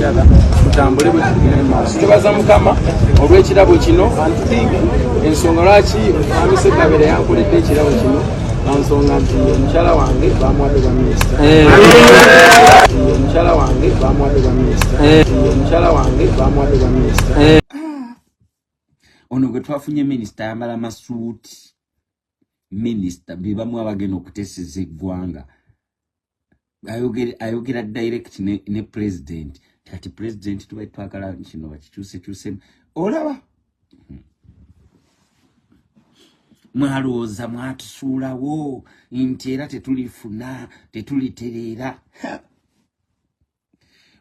kirala tutambule bwe tugenda maaso. Tubaza Mukama olw'ekirabo kino antitingi ensonga lwaki amise Kabere yankoledde ekirabo kino ansonga nti omukyala wange bamuwadde bwa minisita. Omukyala wange bamuwadde bwa minisita. Omukyala wange bamuwadde bwa minisita. Ono gwe twafunye minisita ayambala masuuti. Minisita be bamu abagenda okuteeseza eggwanga. Ayogera direct ne president. Kati president tuba twagala kino bakikyuse. Olaba? Mwalowooza mwatusuulawo nti era tetulifuna tetulitereera.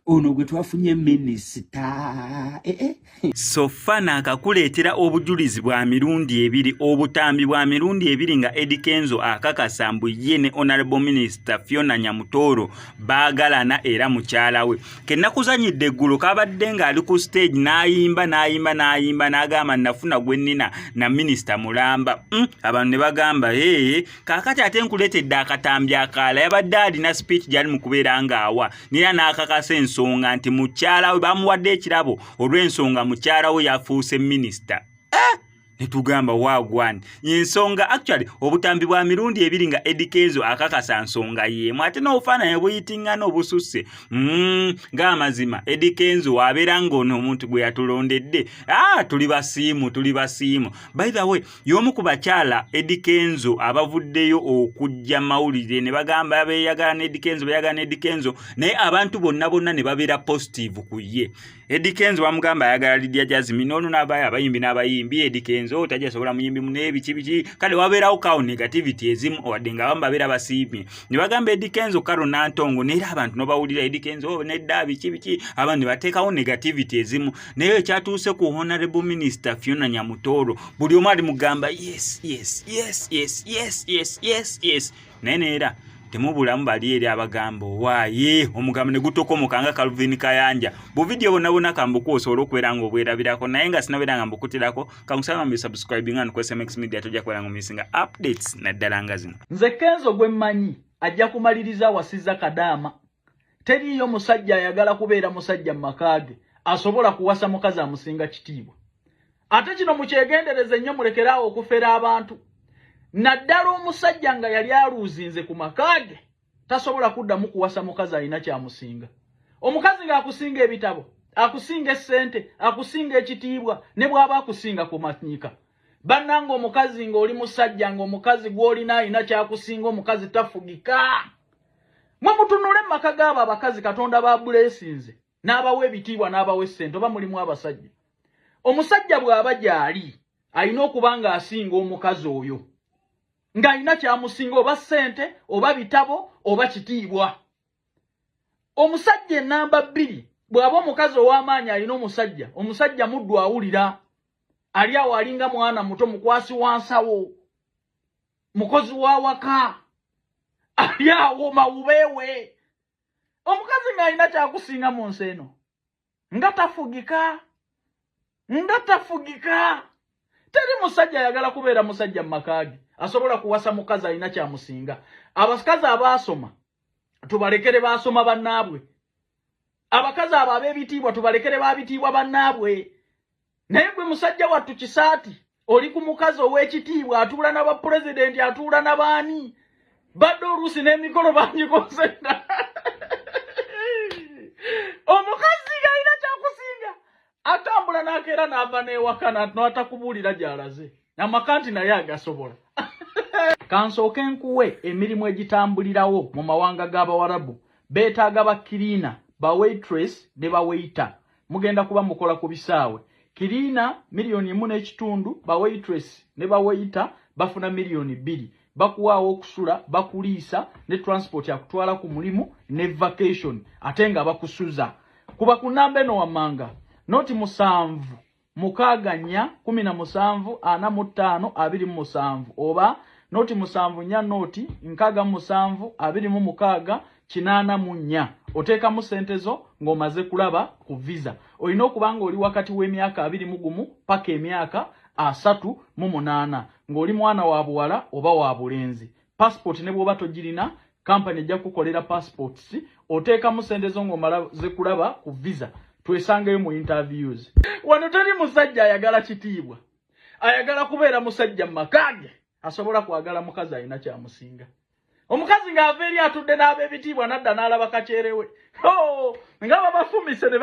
Ono gwe twafunye minisita. Sofana akakuleetera obujulizi bwa mirundi ebiri obutambi bwa mirundi ebiri nga Eddy Kenzo akakasa mbu ye ne Honorable Minister Fiona Nyamutoro baagalana era mukyala we. Kennakuzanyidde eggulo kabadde nga ali ku stage n'ayimba n'agamba nafuna gwe nnina na Minister Mulamba. Abantu ne bagamba kaakati ate nkuleetedde akatambi akaala yabadde alina speech gyali mu kubeera ng'awa nera n'akakasa ensonga nti mukyala we bamuwadde ekirabo olw'ensonga mukyala we yafuuse minisita. Netugamba wagwan ensonga actually obutambi bwa mirundi ebiri nga Eddy Kenzo akakasa nsonga yemu ate n'obufaananyi buyitingana obususse. Ng'amazima Eddy Kenzo abeera ng'ono omuntu gwe yatulondedde. Tuli basiimu. By the way, y'omu ku bakyala Eddy Kenzo abavuddeyo okujja mawulire ne bagamba beeyagala ne Eddy Kenzo naye abantu bonna ne babeera positive ku ye. Eddy Kenzo bamugamba ayagala Lydia Jasmine ono abayimbi n'abayimbi Eddy Kenzo tajja sobola muyimbi mune biki kale wabeerawo kawo negativity ezimu wadde nga bamba babeera basiimye ne bagamba Eddy Kenzo karo nantongo neera abantu nobawulira Eddy Kenzo nedda biki abantu bateekawo negativity ezimu naye ekyatuuse ku Honorable Minister Fiona Nyamutoro buli omu ali mugamba yes naye neera temubulamu bali eri abagamba waaye omugambo ne gutokomoka nga Calvin Kayanja bu video bonna kambuko osobola okubeera nga obwerabirako naye nga sinabeera nga mbukutirako kamusaba mbe subscribing and ku SMX Media tojja kubeera nga misinga updates naddala nga zino. Nze Kenzo gwe mmanyi ajja kumaliriza wasiza kadaama. Teriyo musajja ayagala kubeera musajja mu makaage asobola kuwasa mukazi amusinga kitiibwa. Ate kino mukyegendereze nnyo mulekeraawo okufera abantu. Naddala omusajja nga yali aluuzinze ku makaage tasobola kuddamu kuwasa mukazi alina kyamusinga. Omukazi ng'akusinga ebitabo, akusinga essente, akusinga ekitiibwa ne bw'aba akusinga ku manyika. Bannanga omukazi ng'oli musajja ng'omukazi gw'olina alina kyakusinga omukazi tafugika. Mwe mutunule maka g'abo abakazi Katonda baabuleesinze n'abawa ebitiibwa n'abawa essente oba mulimu abasajja. Omusajja bw'aba gy'ali alina okuba ng'asinga omukazi oyo. Nga alina kyamusinga oba ssente oba bitabo oba kitiibwa. Omusajja ennamba 2 bw'aba omukazi ow'amaanyi alina omusajja muddu awulira ali awo alinga mwana muto mukwasi wansawo mukozi wa waka ali awo mawubeewe. Omukazi ng'alina kyakusinga mu nsi eno nga tafugika. Teri musajja ayagala kubeera musajja mu makaage asobola kuwasa mukazi alina kyamusinga. Abasikazi abaasoma tubalekere baasoma bannaabwe. Abakazi abo ab'ebitiibwa tubalekere baabitiibwa bannaabwe. Naye gwe musajja wattu kisaati oli ku mukazi ow'ekitiibwa atuula n'abapulezidenti atuula n'abaani badde oluusi n'emikolo bangikonsenda. Omukazi alina kyakusinga atambula n'akeera n'ava n'ewakana n'atakubuulira gy'alaze amakanti naye agasobola. Kansooke nkuwe emirimu egitambulirawo mu mawanga g'Abawarabu beetaaga bakiriina ba waitress ne ba waiter. Mugenda kuba mukola ku bisaawe. Kiriina $1.5 ba waitress ne ba waiter bafuna $2 bakuwaawo okusula bakuliisa ne transport yakutwala ku mulimu ne vacation ate nga bakusuza. Kuba ku namba eno wammanga noti 7 6 17 45 27 oba noti 7 nya noti 6 7 26 oteeka mu sente zo ng'omaze kulaba ku visa. Olina okubanga oli wakati w'emyaka 21 paka emyaka 38 ng'oli mwana wa buwala oba wa bulenzi. Passport ne bw'oba togirina company ejja kukolera passports oteekamu sente zo ng'omala zekulaba ku visa twesangeyo mu interviews. Wano teri musajja ayagala kitiibwa, ayagala kubeera musajja mu maka ge asobola kwagala mukazi alina kyamusinga. Omukazi ng'ava eri atudde n'ab'ebitiibwa nadda n'alaba kaceerewe nga babafumise ne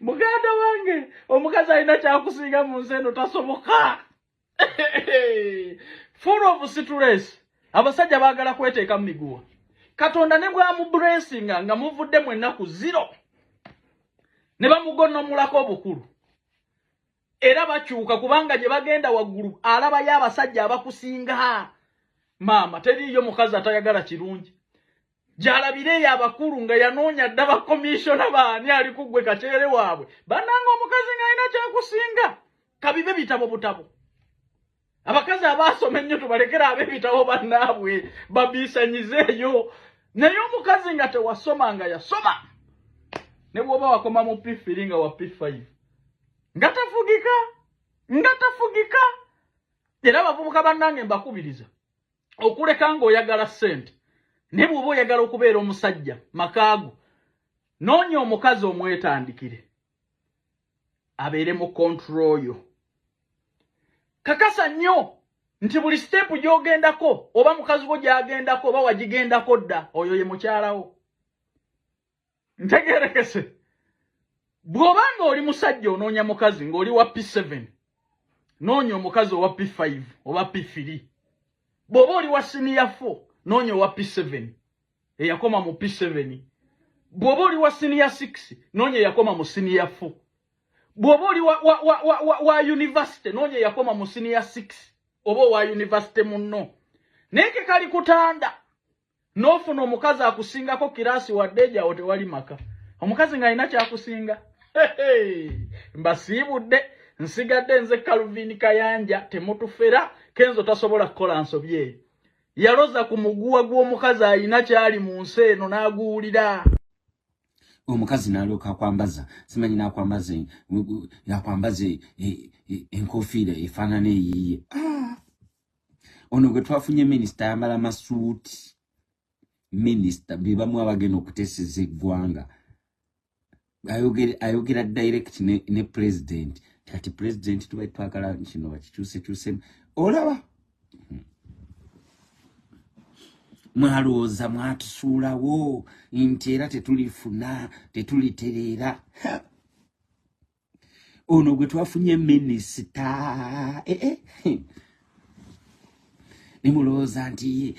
muganda wange omukazi alina kyakusinga mu nsi eno tasoboka. Full of stress. Abasajja baagala kweteeka mu miguwa. Katonda ne bwamu blessing nga muvudde mu ennaku 0 ne bamugonnomulako obukulu. Era bakyuka kubanga gye bagenda waggulu alabayo abasajja abakusinga. Maama teriyo mukazi atayagala kirungi. Gyalabireyo abakulu nga yanoonya dda bakomishona baani ali kuggwe kaceere waabwe. Bannanga omukazi ng'alina kyakusinga. Kabibe bitabo butabo. Abakazi abaasoma ennyo tubalekera ab'ebitabo bannaabwe babiisanyizeeyo. Naye omukazi nga tewasoma nga yasoma. Ne bw'oba wakoma mu P3 nga wa P5. Nga tafugika. Era abavubuka bannange mbakubiriza okuleka ng'oyagala ssente. Ne bw'oba oyagala okubeera omusajja makaago, noonya omukazi omwetandikire abeere mu control yo. Kakasa nnyo nti buli step gy'ogendako oba mukazi wo gy'agendako oba wagigendako dda oyo ye mukyalawo. Ntegeerekese. Bw'obanga oli musajja onoonya mukazi ng'oli wa P7, noonya omukazi owa P5 oba P3. Bw'oba oli wa senior 4, noonya owa P7 eyakoma mu P7. Bw'oba oli wa senior 6, noonya eyakoma mu senior 4. Bw'oba oli wa university, noonya eyakoma mu senior 6 oba wa university munno. Neke kali kutanda n'ofuna omukazi akusingako kiraasi wadde egyawo tewali maka. Omukazi ng'alina kyakusinga. Mbasiibudde nsigadde nze Calvin Kayanja temutufera. Kenzo tasobola kukola nsobi eyo. Yaloza ku muguwa gw'omukazi alina kyali mu nsi eno n'aguwulira. Omukazi n'alyoka akwambaza, simanyi n'akwambaze enkofiira efaanana eyiye. Ono gwe twafunye minisita ayambala masuuti. Minisita be bamu abagenda okuteeseza eggwanga. Ayogera direct ne president. Kati president tuba twagala kino bakikyuse. Olaba? Mwalowooza mwatusuulawo nti era tetulifuna tetulitereera. Ono gwe twafunye minisita. Nimulowooza nti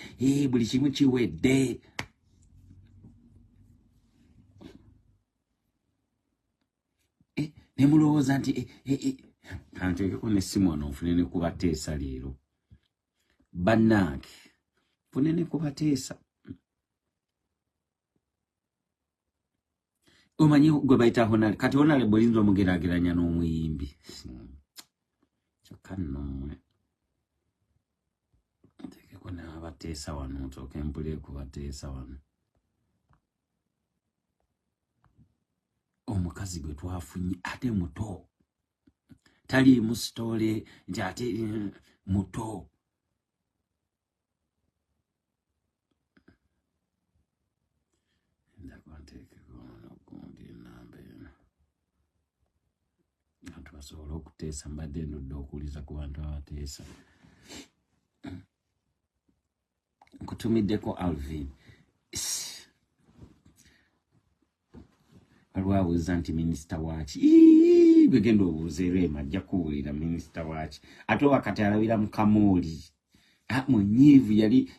buli kimu kiwedde. Nemulowooza nti kanteekeko n'essimu wano nfune ne kubateesa leero. Bannange nfune ne kubateesa. Omanyi gwe bayita honale, kati honale bw'olinza omugeraageranya n'omuyimbi. Kyokka nno mmwe nteekeko n'abateesa wano nsooke mpule kubateesa wano. Omukazi gwe twafunye ate muto. Taliimu sitole nti ate muto. Basobola okuteesa mbadde ndudde okuwuliza ku bantu abateesa. Nkutumiddeko Alvin. Alwabuuza nti minisita waaki. Begenda obuuza Rema ajja kuwulira minisita waaki. Ate wakati alabira mu Kamooli. Munyiivu yali